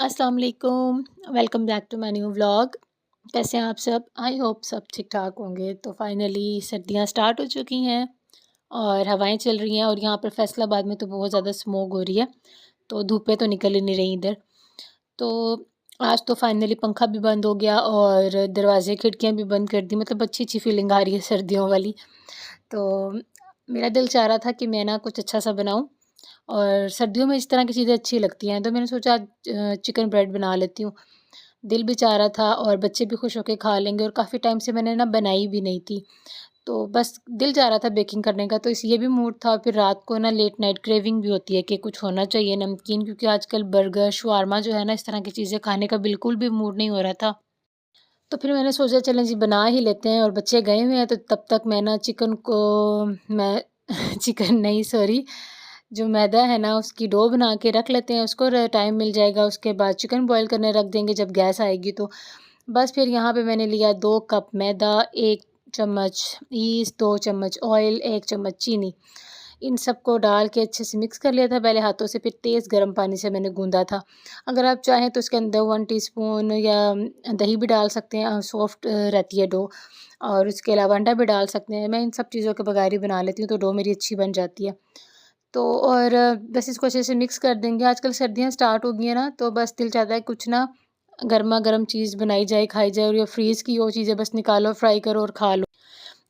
अस्सलाम वालेकुम, welcome back to my new vlog. कैसे हैं आप सब? आई होप सब ठीक-ठाक होंगे। तो फाइनली सर्दियाँ स्टार्ट हो चुकी हैं और हवाएं चल रही हैं और यहाँ पर फैसलाबाद में तो बहुत ज़्यादा स्मोक हो रही है, तो धूपें तो निकल ही नहीं रही इधर। तो आज तो फाइनली पंखा भी बंद हो गया और दरवाज़े खिड़कियाँ भी बंद कर दी, मतलब अच्छी-अच्छी फीलिंग आ रही है सर्दियों वाली। तो मेरा दिल चाह रहा था कि मैं ना कुछ अच्छा सा बनाऊँ और सर्दियों में इस तरह की चीज़ें अच्छी लगती हैं, तो मैंने सोचा आज चिकन ब्रेड बना लेती हूँ। दिल भी चाह रहा था और बच्चे भी खुश होके खा लेंगे और काफ़ी टाइम से मैंने ना बनाई भी नहीं थी। तो बस दिल चाह रहा था बेकिंग करने का, तो इस ये भी मूड था और फिर रात को ना लेट नाइट क्रेविंग भी होती है कि कुछ होना चाहिए नमकीन, क्योंकि आजकल बर्गर, शवारमा जो है ना, इस तरह की चीज़ें खाने का बिल्कुल भी मूड नहीं हो रहा था। तो फिर मैंने सोचा चलें जी बना ही लेते हैं और बच्चे गए हुए हैं, तो तब तक मैं ना चिकन को मैं चिकन नहीं, सॉरी, जो मैदा है ना उसकी डो बना के रख लेते हैं, उसको टाइम मिल जाएगा। उसके बाद चिकन बॉईल करने रख देंगे जब गैस आएगी तो। बस फिर यहाँ पे मैंने लिया 2 कप मैदा, 1 चम्मच ईस्ट, 2 चम्मच ऑयल, 1 चम्मच चीनी। इन सबको डाल के अच्छे से मिक्स कर लिया था पहले हाथों से, फिर तेज़ गर्म पानी से मैंने गूँधा था। अगर आप चाहें तो उसके अंदर 1 टीस्पून या दही भी डाल सकते हैं, सॉफ्ट रहती है डो। और उसके अलावा अंडा भी डाल सकते हैं। मैं इन सब चीज़ों के बगैर ही बना लेती हूँ, तो डो मेरी अच्छी बन जाती है। तो और बस इसको अच्छे से मिक्स कर देंगे। आजकल सर्दियाँ स्टार्ट हो गई हैं ना, तो बस दिल चाहता है कुछ ना गरमा-गरम चीज़ बनाई जाए, खाई जाए, और ये फ्रीज़ की हो चीज़ें बस निकालो, फ्राई करो और खा लो।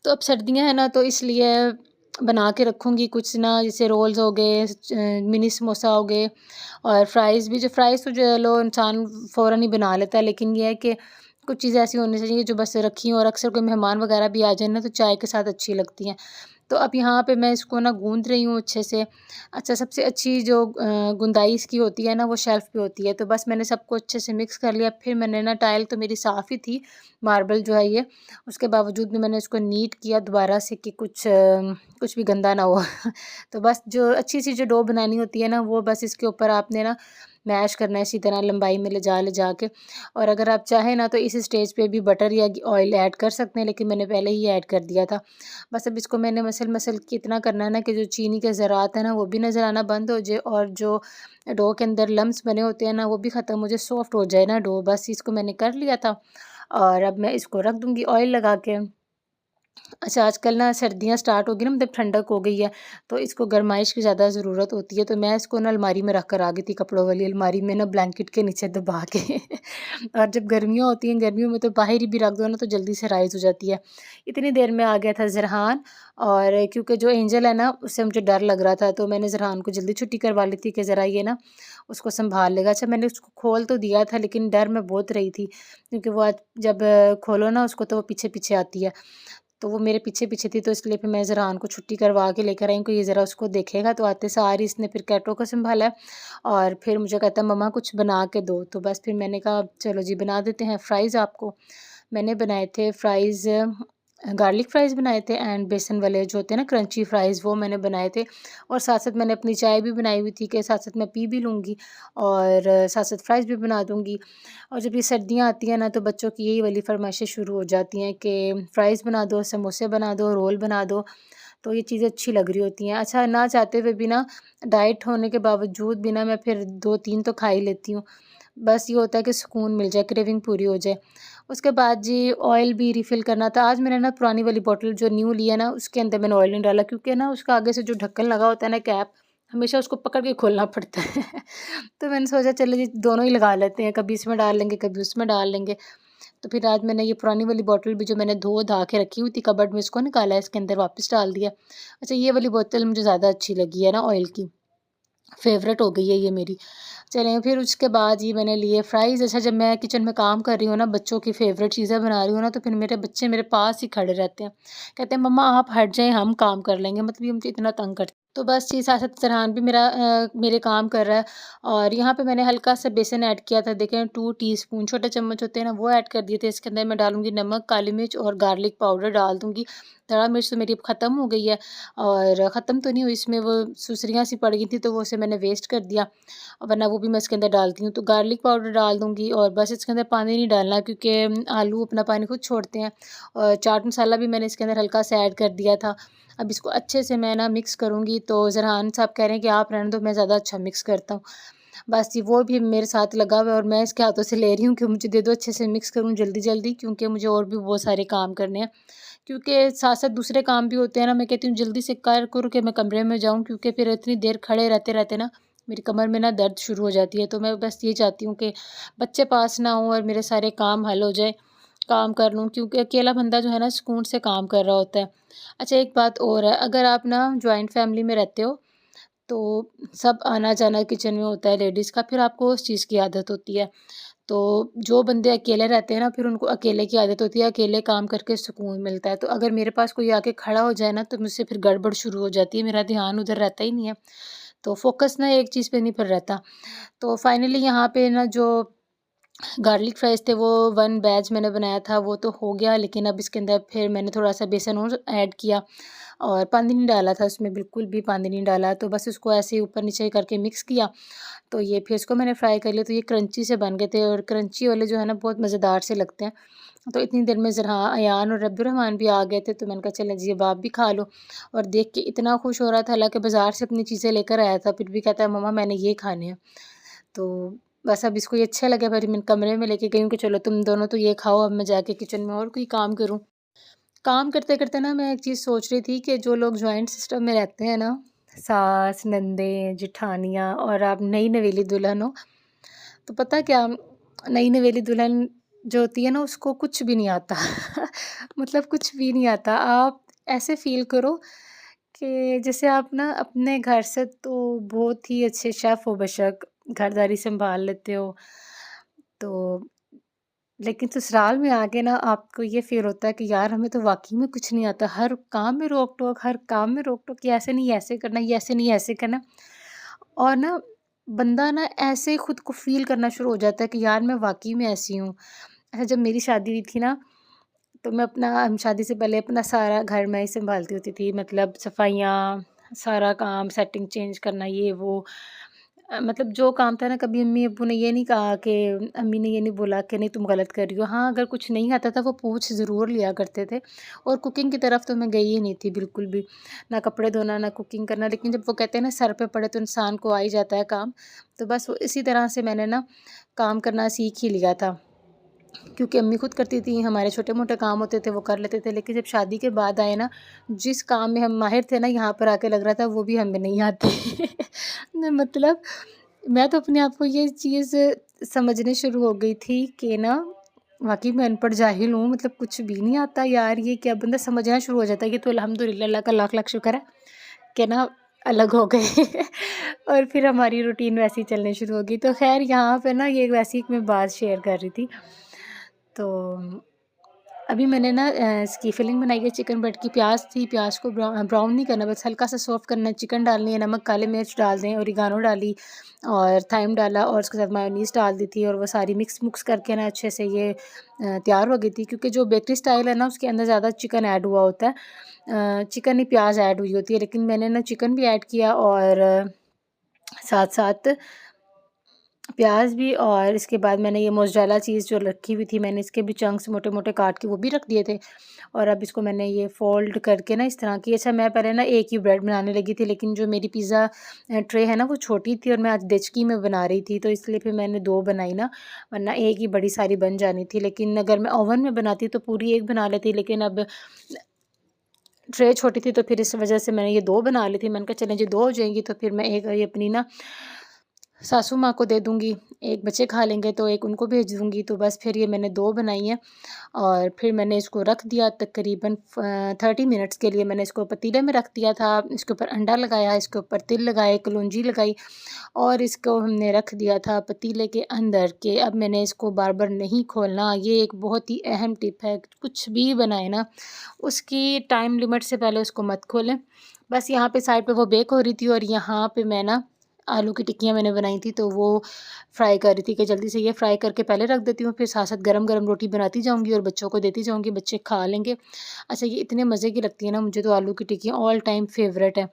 तो अब सर्दियाँ हैं ना, तो इसलिए बना के रखूँगी कुछ ना, जैसे रोल्स हो गए, मिनी समोसा हो गए और फ्राइज़ भी। जो फ्राइज़ तो चलो इंसान फ़ौरन ही बना लेता है, लेकिन ये है कि कुछ चीज़ें ऐसी होनी चाहिए जो बस रखी हों, और अक्सर कोई मेहमान वगैरह भी आ जाए ना, तो चाय के साथ अच्छी लगती हैं। तो अब यहाँ पे मैं इसको ना गूँध रही हूँ अच्छे से। अच्छा, सबसे अच्छी जो गुंदाई इसकी होती है ना, वो शेल्फ़ पे होती है। तो बस मैंने सबको अच्छे से मिक्स कर लिया। फिर मैंने ना, टाइल तो मेरी साफ़ ही थी, मार्बल जो है ये, उसके बावजूद भी मैंने इसको नीट किया दोबारा से कि कुछ भी गंदा ना हो। तो बस जो अच्छी-सी जो डो बनानी होती है ना, वो बस इसके ऊपर आपने ना मैश करना है इसी तरह लंबाई में ले जा के। और अगर आप चाहें ना, तो इस स्टेज पे भी बटर या ऑयल ऐड कर सकते हैं, लेकिन मैंने पहले ही ऐड कर दिया था। बस अब इसको मैंने मसल-मसल के इतना करना है ना कि जो चीनी के ज़रात हैं ना, वो भी नज़र आना बंद हो जाए और जो डो के अंदर लम्प्स बने होते हैं ना, वो भी ख़त्म हो जाए, सॉफ्ट हो जाए ना डो। बस इसको मैंने कर लिया था और अब मैं इसको रख दूँगी ऑयल लगा के। अच्छा, आजकल ना सर्दियाँ स्टार्ट हो गई ना, मतलब ठंडक हो गई है, तो इसको गरमाइश की ज़्यादा ज़रूरत होती है, तो मैं इसको ना अलमारी में रख कर आ गई थी, कपड़ों वाली अलमारी में ना, ब्लैंकेट के नीचे दबा के। और जब गर्मियाँ होती हैं, गर्मियों में तो बाहर ही भी रख दो ना, तो जल्दी से राइज़ हो जाती है। इतनी देर में आ गया था ज़रहान, और क्योंकि जो एंजल है ना, उससे मुझे डर लग रहा था, तो मैंने ज़रहान को जल्दी छुट्टी करवा ली थी कि ज़रा ये ना उसको सँभाल लेगा। अच्छा, मैंने उसको खोल तो दिया था, लेकिन डर मैं बहुत रही थी, क्योंकि वो आज जब खोलो ना उसको, तो वो पीछे-पीछे आती है। तो वो मेरे पीछे-पीछे थी, तो इसलिए फिर मैं ज़रहान को छुट्टी करवा के लेकर आई कि ये ज़रा उसको देखेगा। तो आते सार ही इसने फिर कैटो को सँभाला और फिर मुझे कहता है, मम्मा कुछ बना के दो। तो बस फिर मैंने कहा चलो जी बना देते हैं फ्राइज़ आपको। मैंने बनाए थे फ्राइज़, गार्लिक फ्राइज़ बनाए थे, एंड बेसन वाले जो होते हैं ना क्रंची फ्राइज़, वो मैंने बनाए थे। और साथ-साथ मैंने अपनी चाय भी बनाई हुई थी कि साथ-साथ मैं पी भी लूँगी और साथ-साथ फ्राइज़ भी बना दूँगी। और जब ये सर्दियाँ आती हैं ना, तो बच्चों की यही वाली फ़रमाइशें शुरू हो जाती हैं कि फ्राइज़ बना दो, समोसे बना दो, रोल बना दो, तो ये चीज़ें अच्छी लग रही होती हैं। अच्छा, ना चाहते हुए भी ना, डाइट होने के बावजूद भी ना, मैं फिर 2-3 तो खा ही लेती हूँ। बस ये होता है कि सुकून मिल जाए, क्रेविंग पूरी हो जाए। उसके बाद जी ऑयल भी रिफ़िल करना था। आज मैंने ना पुरानी वाली बॉटल जो न्यू ली है ना, उसके अंदर मैंने ऑयल नहीं डाला, क्योंकि ना उसका आगे से जो ढक्कन लगा होता है ना, कैप, हमेशा उसको पकड़ के खोलना पड़ता है। तो मैंने सोचा चलो जी दोनों ही लगा लेते हैं, कभी इसमें डाल लेंगे, कभी उसमें डाल लेंगे। तो फिर आज मैंने ये पुरानी वाली बॉटल भी, जो मैंने धो-धा के रखी हुई थी कबर्ड में, इसको निकाला, इसके अंदर वापस डाल दिया। अच्छा, ये वाली बोतल मुझे ज़्यादा अच्छी लगी है ना ऑयल की, फ़ेवरेट हो गई है ये मेरी। चलें, फिर उसके बाद ये मैंने लिए फ्राइज़। अच्छा, जब मैं किचन में काम कर रही हूँ ना, बच्चों की फ़ेवरेट चीज़ें बना रही हूँ ना, तो फिर मेरे बच्चे मेरे पास ही खड़े रहते हैं। कहते हैं, मम्मा आप हट जाएँ, हम काम कर लेंगे, मतलब ये मुझे इतना तंग करते हैं। तो बस जी, साथ-साथ फ़रहान भी मेरे काम कर रहा है और यहाँ पे मैंने हल्का-सा बेसन ऐड किया था। देखें, 2 टीस्पून छोटे चम्मच होते हैं ना, वो ऐड कर दिए थे। इसके अंदर मैं डालूँगी नमक, काली मिर्च और गार्लिक पाउडर डाल दूँगी। धड़ा मिर्च तो मेरी अब ख़त्म हो गई है, और ख़त्म तो नहीं हुई, इसमें वो सुसरियाँ सी पड़ गई थी, तो वो उसे मैंने वेस्ट कर दिया, वरना वो भी मैं इसके अंदर डालती हूँ। तो गार्लिक पाउडर डाल दूँगी और बस इसके अंदर पानी नहीं डालना, क्योंकि आलू अपना पानी खुद छोड़ते हैं। और चाट मसाला भी मैंने इसके अंदर हल्का सा ऐड कर दिया था। अब इसको अच्छे से मैं ना मिक्स करूँगी, तो ज़रहान साहब कह रहे हैं कि आप रहने दो, मैं ज़्यादा अच्छा मिक्स करता हूँ। बस जी वो भी मेरे साथ लगा हुआ है और मैं इसके हाथों से ले रही हूँ कि मुझे दे दो, अच्छे से मिक्स करूँ जल्दी-जल्दी, क्योंकि मुझे और भी बहुत सारे काम करने हैं। क्योंकि साथ-साथ दूसरे काम भी होते हैं ना, मैं कहती हूँ जल्दी से कर कर के मैं कमरे में जाऊँ, क्योंकि फिर इतनी देर खड़े रहते-रहते ना मेरी कमर में ना दर्द शुरू हो जाती है। तो मैं बस ये चाहती हूँ कि बच्चे पास ना हों और मेरे सारे काम हल हो जाएँ, काम कर लूँ, क्योंकि अकेला बंदा जो है ना सुकून से काम कर रहा होता है। अच्छा, एक बात और है, अगर आप ना जॉइंट फैमिली में रहते हो तो सब आना-जाना किचन में होता है लेडीज़ का, फिर आपको उस चीज़ की आदत होती है। तो जो बंदे अकेले रहते हैं ना, फिर उनको अकेले की आदत होती है, अकेले काम करके सुकून मिलता है। तो अगर मेरे पास कोई आके खड़ा हो जाए ना, तो मुझसे फिर गड़बड़ शुरू हो जाती है, मेरा ध्यान उधर रहता ही नहीं है। तो फ़ोकस ना एक चीज़ पे नहीं फिर रहता। तो फाइनली यहाँ पे ना जो गार्लिक फ्राइज़ थे वो 1 बैच मैंने बनाया था, वो तो हो गया, लेकिन अब इसके अंदर फिर मैंने थोड़ा-सा बेसन और ऐड किया और पानी नहीं डाला था उसमें, बिल्कुल भी पानी नहीं डाला। तो बस उसको ऐसे ही ऊपर-नीचे करके मिक्स किया, तो ये फिर इसको मैंने फ्राई कर लिया, तो ये क्रंची से बन गए थे और क्रंची वाले जो है ना बहुत मज़ेदार से लगते हैं। तो इतनी देर में ज़रा अयान और अब्दुर्रहमान भी आ गए थे, तो मैंने कहा चलें जी अब आप भी खा लो। और देख के इतना खुश हो रहा था, हालाँकि बाज़ार से अपनी चीज़ें लेकर आया था, फिर भी कहता है मम्मा मैंने ये खाने हैं। तो बस अब इसको ये अच्छे लगे, फिर मैं कमरे में लेके गई हूँ कि चलो तुम दोनों तो ये खाओ, अब मैं जाके किचन में और कोई काम करूँ। काम करते-करते ना मैं एक चीज़ सोच रही थी कि जो लोग जॉइंट सिस्टम में रहते हैं ना, सास, नंदें, जेठानियाँ और आप नई नवेली दुल्हन हो, तो पता क्या, नई नवेली दुल्हन जो होती है ना उसको कुछ भी नहीं आता। मतलब कुछ भी नहीं आता। आप ऐसे फ़ील करो कि जैसे आप ना अपने घर से तो बहुत ही अच्छे शेफ़ हो बेशक, घरदारी सँभाल लेते हो, तो लेकिन ससुराल में आके ना आपको ये फ़ील होता है कि यार हमें तो वाक़ई में कुछ नहीं आता। हर काम में रोक-टोक, हर काम में रोक-टोक, कि ऐसे नहीं ऐसे करना, ये ऐसे नहीं ऐसे करना। और ना बंदा ना ऐसे ही खुद को फ़ील करना शुरू हो जाता है कि यार मैं वाक़ई में ऐसी हूँ। अच्छा, जब मेरी शादी हुई थी ना, तो मैं अपना शादी से पहले अपना सारा घर मैं ही सँभालती होती थी, मतलब सफाइयाँ, सारा काम, सेटिंग चेंज करना, ये वो। मतलब जो काम था ना, कभी अम्मी-अब्बू ने ये नहीं कहा कि अम्मी ने ये नहीं बोला कि नहीं तुम गलत कर रही हो। हाँ, अगर कुछ नहीं आता था वो पूछ ज़रूर लिया करते थे, और कुकिंग की तरफ तो मैं गई ही नहीं थी बिल्कुल भी, ना कपड़े धोना, ना कुकिंग करना। लेकिन जब वो कहते हैं ना सर पे पड़े तो इंसान को आ ही जाता है काम, तो बस वो इसी तरह से मैंने ना काम करना सीख ही लिया था। क्योंकि अम्मी खुद करती थी, हमारे छोटे-मोटे काम होते थे वो कर लेते थे, लेकिन जब शादी के बाद आए ना, जिस काम में हम माहिर थे ना, यहाँ पर आके लग रहा था वो भी हमें नहीं आते। न मतलब मैं तो अपने आप को ये चीज़ समझने शुरू हो गई थी कि ना वाक़ई मैं अनपढ़ जाहिल हूँ, मतलब कुछ भी नहीं आता यार, ये क्या, बंदा समझना शुरू हो जाता है कि तो अल्हम्दुलिल्लाह, अल्लाह का लाख-लाख शुक्र है कि ना अलग हो गए। और फिर हमारी रूटीन वैसी चलनी शुरू हो गई। तो ख़ैर यहाँ पे ना ये वैसी एक मैं बात शेयर कर रही थी। तो अभी मैंने ना इसकी फिलिंग बनाई है चिकन बट की। प्याज़ थी, प्याज़ को ब्राउन नहीं करना, बस हल्का सा सॉफ्ट करना है। चिकन डालनी है, नमक, काली मिर्च डाल दें, ओरिगानो डाली और थाइम डाला और उसके साथ मेयोनीज़ डाल दी थी, और वो सारी मिक्स करके ना अच्छे से ये तैयार हो गई थी। क्योंकि जो बेकरी स्टाइल है ना उसके अंदर ज़्यादा चिकन ऐड हुआ होता है। चिकन ही प्याज़ ऐड हुई होती है, लेकिन मैंने ना चिकन भी ऐड किया और साथ-साथ प्याज़ भी, और इसके बाद मैंने ये मोज़रेला चीज़ जो रखी हुई थी, मैंने इसके भी चंक्स मोटे-मोटे काट के वो भी रख दिए थे। और अब इसको मैंने ये फ़ोल्ड करके ना इस तरह की, अच्छा मैं पहले ना एक ही ब्रेड बनाने लगी थी, लेकिन जो मेरी पिज़्ज़ा ट्रे है ना वो छोटी थी और मैं आज देचकी में बना रही थी, तो इसलिए फिर मैंने 2 बनाई ना, वरना एक ही बड़ी सारी बन जानी थी। लेकिन अगर मैं ओवन में बनाती तो पूरी एक बना लेती, लेकिन अब ट्रे छोटी थी तो फिर इस वज़ह से मैंने ये 2 बना ली थी। मैंने कहा चलें जी 2 हो जाएँगी तो फिर मैं एक ये अपनी ना सासू माँ को दे दूँगी, एक बच्चे खा लेंगे तो एक उनको भेज दूँगी, तो बस फिर ये मैंने 2 बनाई हैं। और फिर मैंने इसको रख दिया तकरीबन 30 मिनट्स के लिए, मैंने इसको पतीले में रख दिया था। इसके ऊपर अंडा लगाया, इसके ऊपर तिल लगाए, कलौंजी लगाई और इसको हमने रख दिया था पतीले के अंदर, कि अब मैंने इसको बार-बार नहीं खोलना। ये एक बहुत ही अहम टिप है, कुछ भी बनाएँ ना, उसकी टाइम लिमिट से पहले उसको मत खोलें। बस यहाँ पे साइड पे वो बेक हो रही थी और यहाँ पे मैं ना आलू की टिक्कियाँ मैंने बनाई थी, तो वो फ्राई कर रही थी कि जल्दी से ये फ्राई करके पहले रख देती हूँ, फिर साथ-साथ गरम-गरम रोटी बनाती जाऊँगी और बच्चों को देती जाऊँगी, बच्चे खा लेंगे। अच्छा, ये इतने मज़े की लगती है ना मुझे तो, आलू की टिक्कियाँ ऑल टाइम फ़ेवरेट है।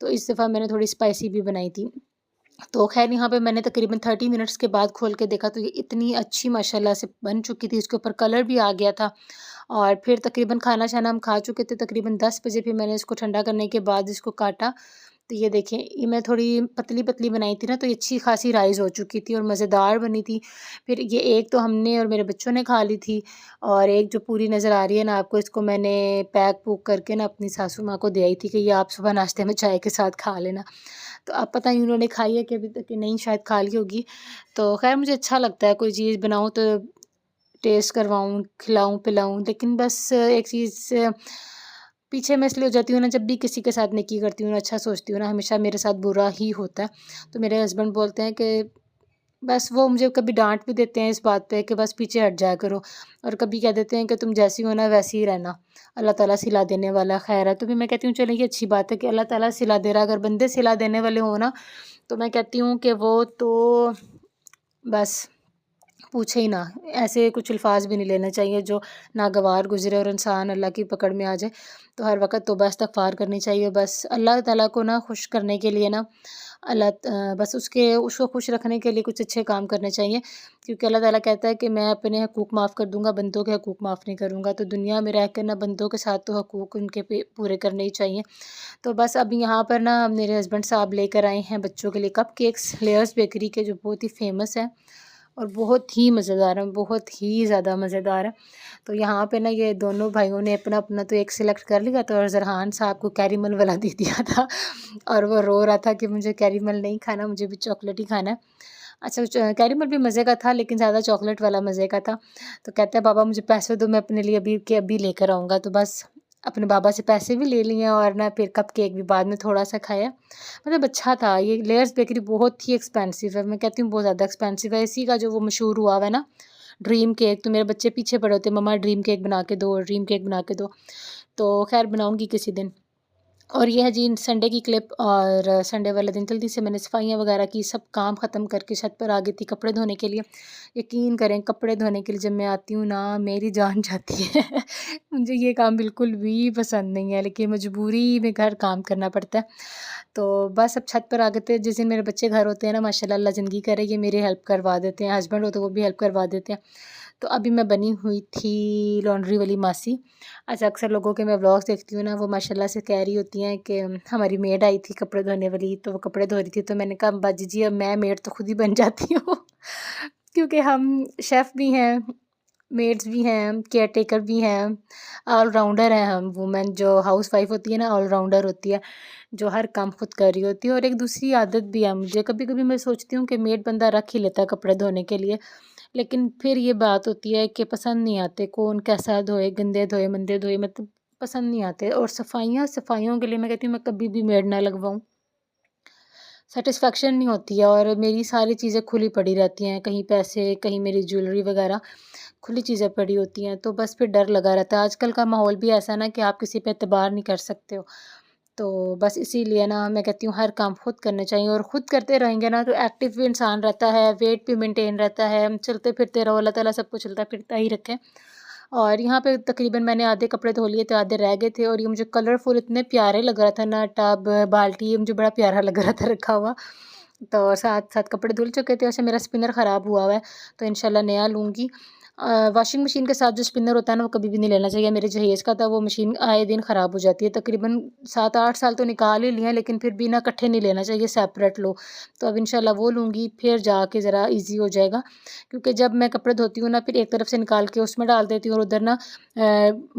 तो इस दफ़ा मैंने थोड़ी स्पाइसी भी बनाई थी। तो ख़ैर यहाँ पे मैंने तकरीबन 30 मिनट्स के बाद खोल के देखा तो ये इतनी अच्छी माशाल्लाह से बन चुकी थी, इसके ऊपर कलर भी आ गया था। और फिर तकरीबन खाना-शाना हम खा चुके थे, तकरीबन 10 बजे फिर मैंने इसको ठंडा करने के बाद इसको काटा, तो ये देखें, ये मैं थोड़ी पतली-पतली बनाई थी ना, तो ये अच्छी खासी राइज़ हो चुकी थी और मज़ेदार बनी थी। फिर ये एक तो हमने और मेरे बच्चों ने खा ली थी, और एक जो पूरी नज़र आ रही है ना आपको, इसको मैंने पैक-वूक करके ना अपनी सासू माँ को दे आई थी कि ये आप सुबह नाश्ते में चाय के साथ खा लेना। तो अब पता नहीं उन्होंने खाई है कि अभी तक कि नहीं, शायद खा ली होगी। तो ख़ैर मुझे अच्छा लगता है कोई चीज़ बनाऊँ तो टेस्ट करवाऊँ, खिलाऊँ, पिलाऊँ, लेकिन बस एक चीज़ पीछे मैं इसलिए हो जाती हूँ ना, जब भी किसी के साथ नेकी करती हूँ ना, अच्छा सोचती हूँ ना, हमेशा मेरे साथ बुरा ही होता है। तो मेरे हस्बैंड बोलते हैं कि बस, वो मुझे कभी डाँट भी देते हैं इस बात पे कि बस पीछे हट जाया करो, और कभी कह देते हैं कि तुम जैसी हो ना वैसी ही रहना, अल्लाह ताला सिला देने वाला, खैर है। तो फिर मैं कहती हूँ चलो ये अच्छी बात है कि अल्लाह ताला सिला दे रहा है, अगर बंदे सिला देने वाले हों ना, तो मैं कहती हूँ कि वो तो बस पूछे ही ना, ऐसे कुछ अल्फाज भी नहीं लेने चाहिए जो नागवार गुज़रे और इंसान अल्लाह की पकड़ में आ जाए। तो हर वक़्त तौबा इस्तग़फ़ार करनी चाहिए, बस अल्लाह ताला को ना खुश करने के लिए ना, बस उसको खुश रखने के लिए कुछ अच्छे काम करने चाहिए, क्योंकि अल्लाह ताला कहता है कि मैं अपने हकूक़ माफ़ कर दूँगा, बंदों के हकूक़ माफ़ नहीं करूँगा। तो दुनिया में रह कर ना बंदों के साथ तो हकूक़ उनके पे पूरे करने ही चाहिए। तो बस अब यहाँ पर ना मेरे हस्बैंड साहब लेकर आए हैं बच्चों के लिए कपकेक्स, लेयर्स बेकरी के, जो बहुत ही फ़ेमस है और बहुत ही मज़ेदार है, बहुत ही ज़्यादा मज़ेदार है। तो यहाँ पे ना ये दोनों भाइयों ने अपना-अपना तो एक सिलेक्ट कर लिया था, और ज़रहान साहब को कैरेमल वाला दे दिया था और वो रो रहा था कि मुझे कैरेमल नहीं खाना, मुझे भी चॉकलेट ही खाना है। अच्छा, कैरेमल भी मज़े का था, लेकिन ज़्यादा चॉकलेट वाला मज़े का था। तो कहता है पापा मुझे पैसे दो, मैं अपने लिए अभी के अभी लेकर आऊँगा। तो बस अपने बाबा से पैसे भी ले लिए, और ना फिर कप केक भी बाद में थोड़ा-सा खाया। मतलब अच्छा था। ये लेयर्स बेकरी बहुत ही एक्सपेंसिव है, मैं कहती हूँ बहुत ज़्यादा एक्सपेंसिव है। इसी का जो वो मशहूर हुआ हुआ है ना, ड्रीम केक, तो मेरे बच्चे पीछे पड़े होते हैं, मम्मा ड्रीम केक बना के दो, ड्रीम केक बना के दो। तो ख़ैर बनाऊँगी किसी दिन। और ये है जी संडे की क्लिप, और संडे वाले दिन जल्दी से मैंने सफाइयाँ वगैरह की, सब काम ख़त्म करके छत पर आ गई थी कपड़े धोने के लिए। यकीन करें, कपड़े धोने के लिए जब मैं आती हूँ ना, मेरी जान जाती है। मुझे ये काम बिल्कुल भी पसंद नहीं है, लेकिन मजबूरी में घर काम करना पड़ता है। तो बस अब छत पर आ गए थे, जिस दिन मेरे बच्चे घर होते हैं ना, माशाल्लाह अल्लाह ज़िंदगी करे, ये मेरी हेल्प करवा देते हैं, हस्बैंड हो तो वो भी हेल्प करवा देते हैं। तो अभी मैं बनी हुई थी लॉन्ड्री वाली मासी। अच्छा, अक्सर लोगों के मैं व्लॉग्स देखती हूँ ना, वो माशाल्लाह से कह रही होती हैं कि हमारी मेड आई थी कपड़े धोने वाली, तो वो कपड़े धो रही थी, तो मैंने कहा बाजी जी अब मैं मेड तो खुद ही बन जाती हूँ। क्योंकि हम शेफ़ भी हैं, मेड्स भी हैं, केयर टेकर भी हैं, ऑलराउंडर हैं हम वुमेन। जो हाउसवाइफ़ होती है ना, ऑलराउंडर होती है, जो हर काम खुद कर रही होती है। और एक दूसरी आदत भी है मुझे, कभी-कभी मैं सोचती हूँ कि मेड बंदा रख ही लेता है कपड़े धोने के लिए, लेकिन फिर ये बात होती है कि पसंद नहीं आते, कौन कैसा धोए, गंदे धोए, मंदे धोए, मतलब पसंद नहीं आते। और सफाइयों के लिए मैं कहती हूँ मैं कभी भी मेड ना लगवाऊँ, सैटिस्फैक्शन नहीं होती है, और मेरी सारी चीज़ें खुली पड़ी रहती हैं, कहीं पैसे, कहीं मेरी ज्वेलरी वगैरह खुली चीज़ें पड़ी होती हैं, तो बस फिर डर लगा रहता है। आजकल का माहौल भी ऐसा है ना कि आप किसी पे एतबार नहीं कर सकते हो। तो बस इसीलिए ना मैं कहती हूँ हर काम खुद करने चाहिए, और खुद करते रहेंगे ना तो एक्टिव भी इंसान रहता है, वेट भी मेंटेन रहता है, चलते फिरते रहो, अल्लाह ताला सबको चलता फिरता ही रखे। और यहाँ पे तकरीबन मैंने आधे कपड़े धो लिए थे, आधे रह गए थे, और ये मुझे कलरफुल इतने प्यारे लग रहा था ना, टब, बाल्टी, ये मुझे बड़ा प्यारा लग रहा था रखा हुआ। तो साथ-साथ कपड़े धुल चुके थे, वैसे मेरा स्पिनर ख़राब हुआ हुआ है, तो इंशाल्लाह नया लूँगी। वॉशिंग मशीन के साथ जो स्पिनर होता है ना, वो कभी भी नहीं लेना चाहिए। मेरे जहेज़ का था, वो मशीन आए दिन ख़राब हो जाती है। तकरीबन 7-8 साल तो निकाल ही लिए हैं, लेकिन फिर भी ना इकट्ठे नहीं लेना चाहिए, सेपरेट लो। तो अब इंशाल्लाह वो लूँगी, फिर जाके ज़रा ईज़ी हो जाएगा। क्योंकि जब मैं कपड़े धोती हूँ ना, फिर एक तरफ से निकाल के उसमें डाल देती हूँ, और उधर ना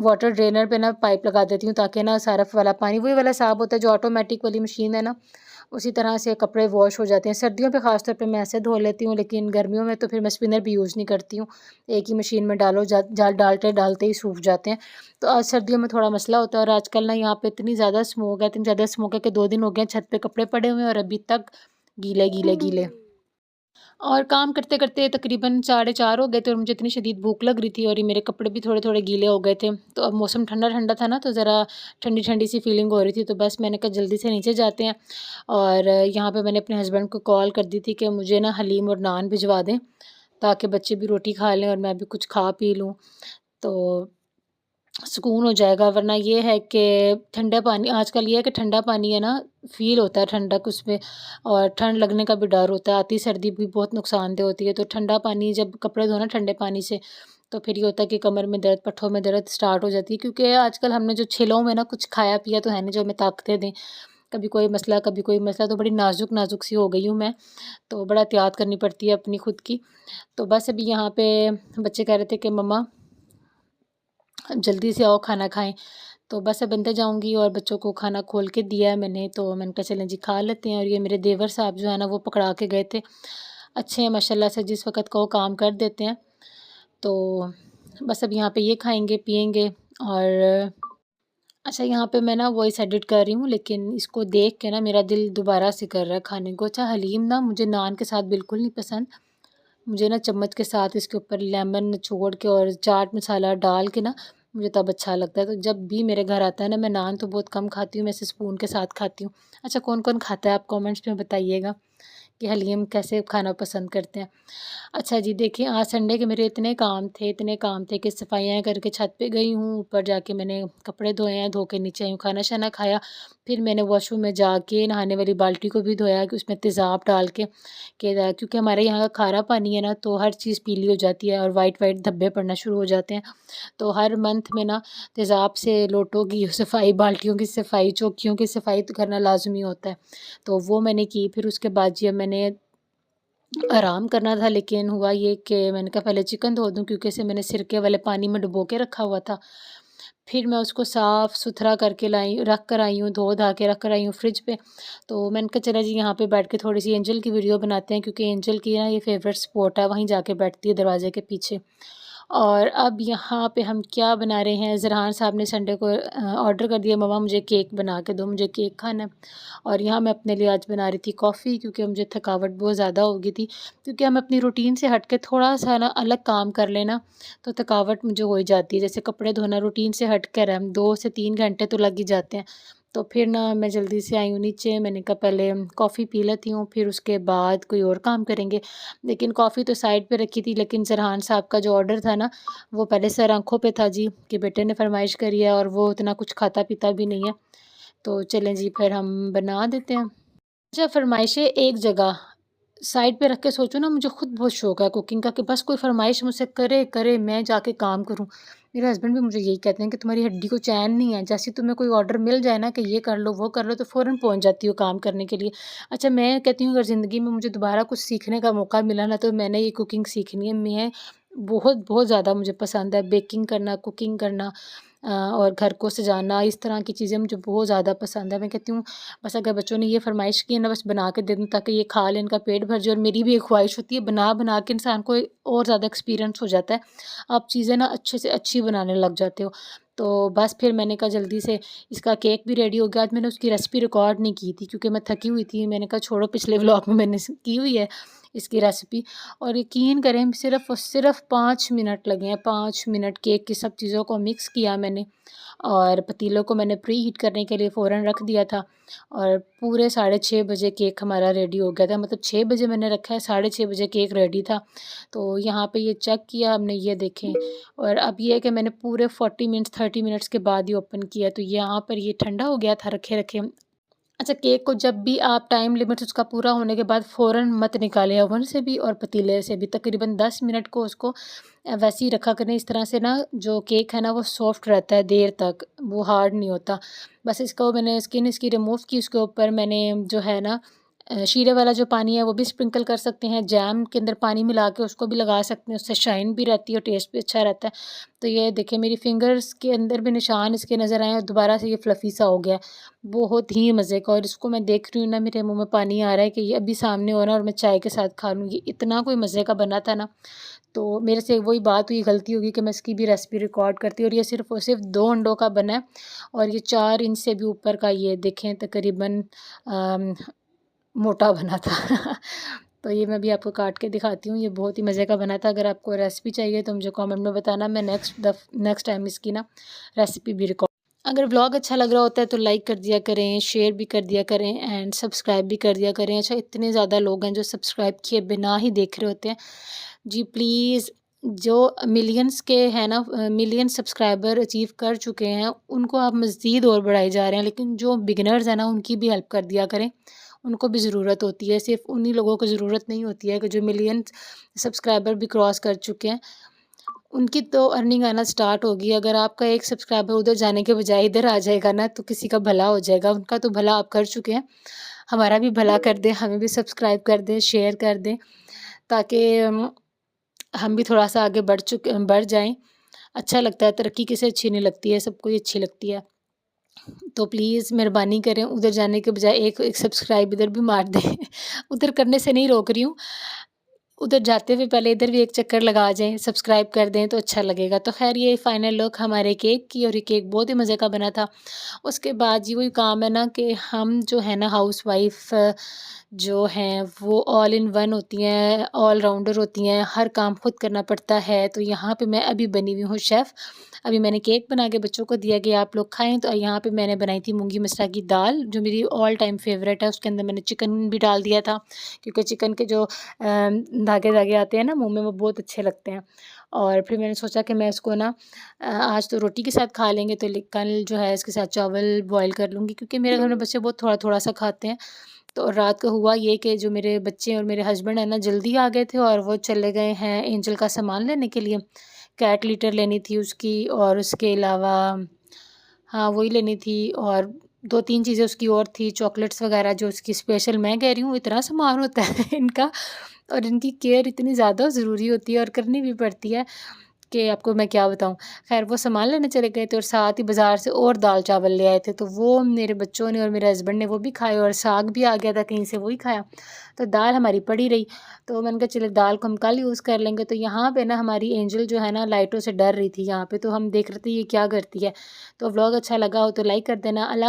वाटर ड्रेनर पे ना पाइप लगा देती हूँ, ताकि ना सरफ़ वाला पानी, वही वाला साब होता है जो ऑटोमेटिक वाली मशीन है ना, उसी तरह से कपड़े वॉश हो जाते हैं। सर्दियों पे ख़ास तौर पे मैं ऐसे धो लेती हूँ, लेकिन गर्मियों में तो फिर मैं स्पिनर भी यूज़ नहीं करती हूँ। एक ही मशीन में डालो, जा जा डालते-डालते ही सूख जाते हैं। तो आज सर्दियों में थोड़ा मसला होता है, और आजकल ना यहाँ पे इतनी ज़्यादा स्मोक है कि 2 दिन हो गए हैं छत पे कपड़े पड़े हुए हैं, और अभी तक गीले, गीले, गीले। और काम करते-करते तकरीबन साढ़े 4 हो गए थे, और मुझे इतनी शदीद भूख लग रही थी, और ये मेरे कपड़े भी थोड़े-थोड़े गीले हो गए थे। तो अब मौसम ठंडा-ठंडा था ना, तो ज़रा ठंडी-ठंडी सी फीलिंग हो रही थी, तो बस मैंने कहा जल्दी से नीचे जाते हैं। और यहाँ पे मैंने अपने हस्बैंड को कॉल कर दी थी कि मुझे ना हलीम और नान भिजवा दें, ताकि बच्चे भी रोटी खा लें और मैं भी कुछ खा पी लूँ। तो सुकून हो जाएगा, वरना ये है कि ठंडा पानी, आजकल ये है कि ठंडा पानी है ना, फ़ील होता है ठंडक उसमें, और ठंड लगने का भी डर होता है, आती सर्दी भी बहुत नुकसानदेह होती है। तो ठंडा पानी जब कपड़े धो ना ठंडे पानी से, तो फिर ये होता है कि कमर में दर्द, पट्ठों में दर्द स्टार्ट हो जाती है, क्योंकि आजकल हमने जो छिलों में ना कुछ खाया पिया तो है नहीं जो हमें ताकतें दें। कभी कोई मसला कभी कोई मसला, तो बड़ी नाजुक नाजुक सी हो गई हूँ मैं, तो बड़ा एहतियात करनी पड़ती है अपनी खुद की। तो बस अभी यहाँ पे बच्चे कह रहे थे कि मम्मा जल्दी से आओ खाना खाएं, तो बस अब अंदर जाऊंगी और बच्चों को खाना खोल के दिया है मैंने, तो मैंने कहा चलें जी खा लेते हैं। और ये मेरे देवर साहब जो है ना वो पकड़ा के गए थे, अच्छे हैं माशाल्लाह से, जिस वक़्त को काम कर देते हैं। तो बस अब यहाँ पे ये खाएँगे पिएँगे। और अच्छा, यहाँ पे मैं ना वॉइस एडिट कर रही हूँ, लेकिन इसको देख के ना मेरा दिल दोबारा से कर रहा है खाने को। अच्छा, हलीम ना मुझे नान के साथ बिल्कुल नहीं पसंद, मुझे ना चम्मच के साथ इसके ऊपर लेमन निचोड़ के और चाट मसाला डाल के ना, मुझे तब अच्छा लगता है। तो जब भी मेरे घर आता है ना, मैं नान तो बहुत कम खाती हूँ, मैं इसे स्पून के साथ खाती हूँ। अच्छा, कौन कौन खाता है आप कमेंट्स में बताइएगा कि हलीम कैसे खाना पसंद करते हैं। अच्छा जी, देखिए आज संडे के मेरे इतने काम थे कि सफाइयाँ करके छत पे गई हूँ, ऊपर जाके मैंने कपड़े धोए हैं, धो के नीचे आई हूँ, खाना शाना खाया। फिर मैंने वॉशरूम में जाके नहाने वाली बाल्टी को भी धोया कि उसमें तेज़ाब डाल के क्योंकि हमारे यहाँ का खारा पानी है ना, तो हर चीज़ पीली हो जाती है और वाइट वाइट धब्बे पड़ना शुरू हो जाते हैं। तो हर मंथ में ना तेज़ाब से लोटों की सफाई, बाल्टियों की सफाई, चौकियों की सफाई तो करना लाज़मी होता है। तो वो मैंने की। फिर उसके बाद जी अब मैंने आराम करना था, लेकिन हुआ ये कि मैंने कहा पहले चिकन धो दूँ, क्योंकि इसे मैंने सिरके वाले पानी में डुबो के रखा हुआ था। फिर मैं उसको साफ़ सुथरा करके रख कर आई हूँ, धो धा के रख कर आई हूँ फ्रिज पे। तो मैंने कहा चला जी यहाँ पे बैठ के थोड़ी सी एंजल की वीडियो बनाते हैं, क्योंकि एंजल की ना ये फेवरेट स्पॉट है, वहीं जाके बैठती है दरवाजे के पीछे। और अब यहाँ पे हम क्या बना रहे हैं, ज़रहान साहब ने संडे को ऑर्डर कर दिया, मम्मा मुझे केक बना के दो, मुझे केक खाना है। और यहाँ मैं अपने लिए आज बना रही थी कॉफ़ी, क्योंकि मुझे थकावट बहुत ज़्यादा हो गई थी। क्योंकि हम अपनी रूटीन से हट के थोड़ा सा ना अलग काम कर लेना, तो थकावट मुझे हो ही जाती है। जैसे कपड़े धोना रूटीन से हट कर है, 2 से 3 घंटे तो लग ही जाते हैं। तो फिर ना मैं जल्दी से आई हूँ नीचे, मैंने कहा पहले कॉफ़ी पी लेती हूँ, फिर उसके बाद कोई और काम करेंगे। लेकिन कॉफ़ी तो साइड पे रखी थी, लेकिन ज़रहान साहब का जो ऑर्डर था ना, वो पहले सर आँखों पे था जी, कि बेटे ने फ़रमाइश करी है और वो इतना कुछ खाता पीता भी नहीं है। तो चलें जी फिर हम बना देते हैं। अच्छा, फ़रमाइशें एक जगह साइड पे रख के सोचो ना, मुझे खुद बहुत शौक है कुकिंग का, कि बस कोई फ़रमाइश मुझसे करे करे, मैं जाके काम करूँ। मेरे हस्बैंड भी मुझे यही कहते हैं कि तुम्हारी हड्डी को चैन नहीं है, जैसे तुम्हें कोई ऑर्डर मिल जाए ना कि ये कर लो वो कर लो, तो फ़ौरन पहुँच जाती हो काम करने के लिए। अच्छा, मैं कहती हूँ अगर ज़िंदगी में मुझे दोबारा कुछ सीखने का मौका मिला ना, तो मैंने ये कुकिंग सीखनी है। मैं बहुत बहुत ज़्यादा मुझे पसंद है बेकिंग करना, कुकिंग करना, और घर को सजाना, इस तरह की चीज़ें मुझे बहुत ज़्यादा पसंद है। मैं कहती हूँ बस अगर बच्चों ने ये फ़रमाइश की है ना, बस बना के दे दूँ ताकि ये खा लें, इनका पेट भर जाए। और मेरी भी एक ख्वाहिश होती है, बना बना के इंसान को और ज़्यादा एक्सपीरियंस हो जाता है, आप चीज़ें ना अच्छे से अच्छी बनाने लग जाते हो। तो बस फिर मैंने कहा जल्दी से इसका केक भी रेडी हो गया। आज मैंने उसकी रेसिपी रिकॉर्ड नहीं की थी, क्योंकि मैं थकी हुई थी। मैंने कहा छोड़ो, पिछले व्लॉग में मैंने की हुई है इसकी रेसिपी। और यकीन करें सिर्फ़ और सिर्फ़ 5 मिनट लगे हैं, 5 मिनट। केक की सब चीज़ों को मिक्स किया मैंने, और पतीलों को मैंने प्री हीट करने के लिए फ़ौरन रख दिया था, और पूरे 6:30 बजे केक हमारा रेडी हो गया था। मतलब 6 बजे मैंने रखा है, 6:30 बजे केक रेडी था। तो यहाँ पे ये चेक किया हमने, ये देखें। और अब ये है कि मैंने पूरे 40 मिनट्स 30 मिनट्स के बाद ही ओपन किया, तो यहाँ पर ये ठंडा हो गया था रखे रखे। अच्छा, केक को जब भी आप टाइम लिमिट उसका पूरा होने के बाद फ़ौरन मत निकालें ओवन से भी और पतीले से भी। तकरीबन 10 मिनट को उसको वैसे ही रखा करें। इस तरह से ना जो केक है ना वो सॉफ्ट रहता है देर तक, वो हार्ड नहीं होता। बस इसको मैंने स्किन इसकी रिमूव की, उसके ऊपर मैंने जो है ना शीरे वाला जो पानी है वो भी स्प्रिंकल कर सकते हैं। जैम के अंदर पानी मिला के उसको भी लगा सकते हैं, उससे शाइन भी रहती है और टेस्ट भी अच्छा रहता है। तो ये देखिए मेरी फिंगर्स के अंदर भी निशान इसके नज़र आए, और दोबारा से ये फ्लफ़ी सा हो गया है। बहुत ही मज़े का। और इसको मैं देख रही हूँ ना, मेरे मुँह में पानी आ रहा है कि ये अभी सामने हो ना और मैं चाय के साथ खा लूँ। ये इतना कोई मज़े का बना था ना, तो मेरे से वही बात हुई, गलती होगी कि मैं इसकी भी रेसिपी रिकॉर्ड करती। और ये सिर्फ़ और सिर्फ़ 2 अंडों का बना है, और ये 4 इंच से भी ऊपर का, ये देखें तकरीबन अम, मोटा बना था। तो ये मैं भी आपको काट के दिखाती हूँ, ये बहुत ही मज़े का बना था। अगर आपको रेसिपी चाहिए तो मुझे कमेंट में बताना, मैं नेक्स्ट टाइम इसकी ना रेसिपी भी रिकॉर्ड। अगर व्लॉग अच्छा लग रहा होता है तो लाइक कर दिया करें, शेयर भी कर दिया करें, एंड सब्सक्राइब भी कर दिया करें। अच्छा, इतने ज़्यादा लोग हैं जो सब्सक्राइब किए बिना ही देख रहे होते हैं। जी प्लीज़, जो मिलियंस के हैं ना, मिलियन सब्सक्राइबर अचीव कर चुके हैं, उनको आप मज़ीद और बढ़ाए जा रहे हैं। लेकिन जो बिगिनर्स हैं ना, उनकी भी हेल्प कर दिया करें, उनको भी ज़रूरत होती है। सिर्फ़ उन्हीं लोगों को ज़रूरत नहीं होती है कि जो मिलियन सब्सक्राइबर भी क्रॉस कर चुके हैं। उनकी तो अर्निंग आना स्टार्ट होगी। अगर आपका एक सब्सक्राइबर उधर जाने के बजाय इधर आ जाएगा ना, तो किसी का भला हो जाएगा। उनका तो भला आप कर चुके हैं, हमारा भी भला कर दें, हमें भी सब्सक्राइब कर दें, शेयर कर दें, ताकि हम भी थोड़ा-सा आगे बढ़ जाएँ। अच्छा लगता है, तरक्की किसे अच्छी नहीं लगती है, सबको ही अच्छी लगती है। तो प्लीज़ मेहरबानी करें, उधर जाने के बजाय एक एक सब्सक्राइब इधर भी मार दें। उधर करने से नहीं रोक रही हूँ, उधर जाते हुए पहले इधर भी एक चक्कर लगा जाएँ, सब्सक्राइब कर दें तो अच्छा लगेगा। तो ख़ैर ये फाइनल लुक हमारे केक की, और ये केक बहुत ही मज़े का बना था। उसके बाद जी वही काम है ना कि हम जो है ना हाउसवाइफ़ जो हैं वो ऑल इन वन होती हैं, ऑल राउंडर होती हैं, हर काम खुद करना पड़ता है। तो यहाँ पे मैं अभी बनी हुई हूँ शेफ़। अभी मैंने केक बना के बच्चों को दिया कि आप लोग खाएँ, तो यहाँ पे मैंने बनाई थी मूँगी मसरा की दाल, जो मेरी ऑल टाइम फ़ेवरेट है। उसके अंदर मैंने चिकन भी डाल दिया था, क्योंकि चिकन के जो धागे-धागे आते हैं ना मुँह में, वो बहुत अच्छे लगते हैं। और फिर मैंने सोचा कि मैं इसको ना आज तो रोटी के साथ खा लेंगे, तो कल जो है इसके साथ चावल बॉयल कर लूँगी, क्योंकि मेरे घर में बच्चे बहुत थोड़ा-थोड़ा सा खाते हैं। तो रात को हुआ ये कि जो मेरे बच्चे और मेरे हस्बैंड हैं ना, जल्दी आ गए थे और वो चले गए हैं एंजल का सामान लेने के लिए। कैट लिटर लेनी थी उसकी, और उसके अलावा हाँ, वही लेनी थी, और 2-3 चीज़ें उसकी और थी, चॉकलेट्स वग़ैरह जो उसकी स्पेशल। मैं कह रही हूँ इतना सामान होता है इनका, और इनकी केयर इतनी ज़्यादा ज़रूरी होती है और करनी भी पड़ती है कि आपको मैं क्या बताऊँ। ख़ैर वो सामान लेने चले गए थे, और साथ ही बाज़ार से और दाल-चावल ले आए थे, तो वो मेरे बच्चों ने और मेरे हस्बैंड ने वो भी खाए, और साग भी आ गया था कहीं से, वो ही खाया। तो दाल हमारी पड़ी रही, तो मैंने कहा चलो दाल को हम कल यूज़ कर लेंगे। तो यहाँ पे ना हमारी एंजल जो है ना लाइटों से डर रही थी यहाँ पे, तो हम देख रहे थे ये क्या करती है। तो व्लॉग अच्छा लगा हो तो लाइक कर देना। अल्लाह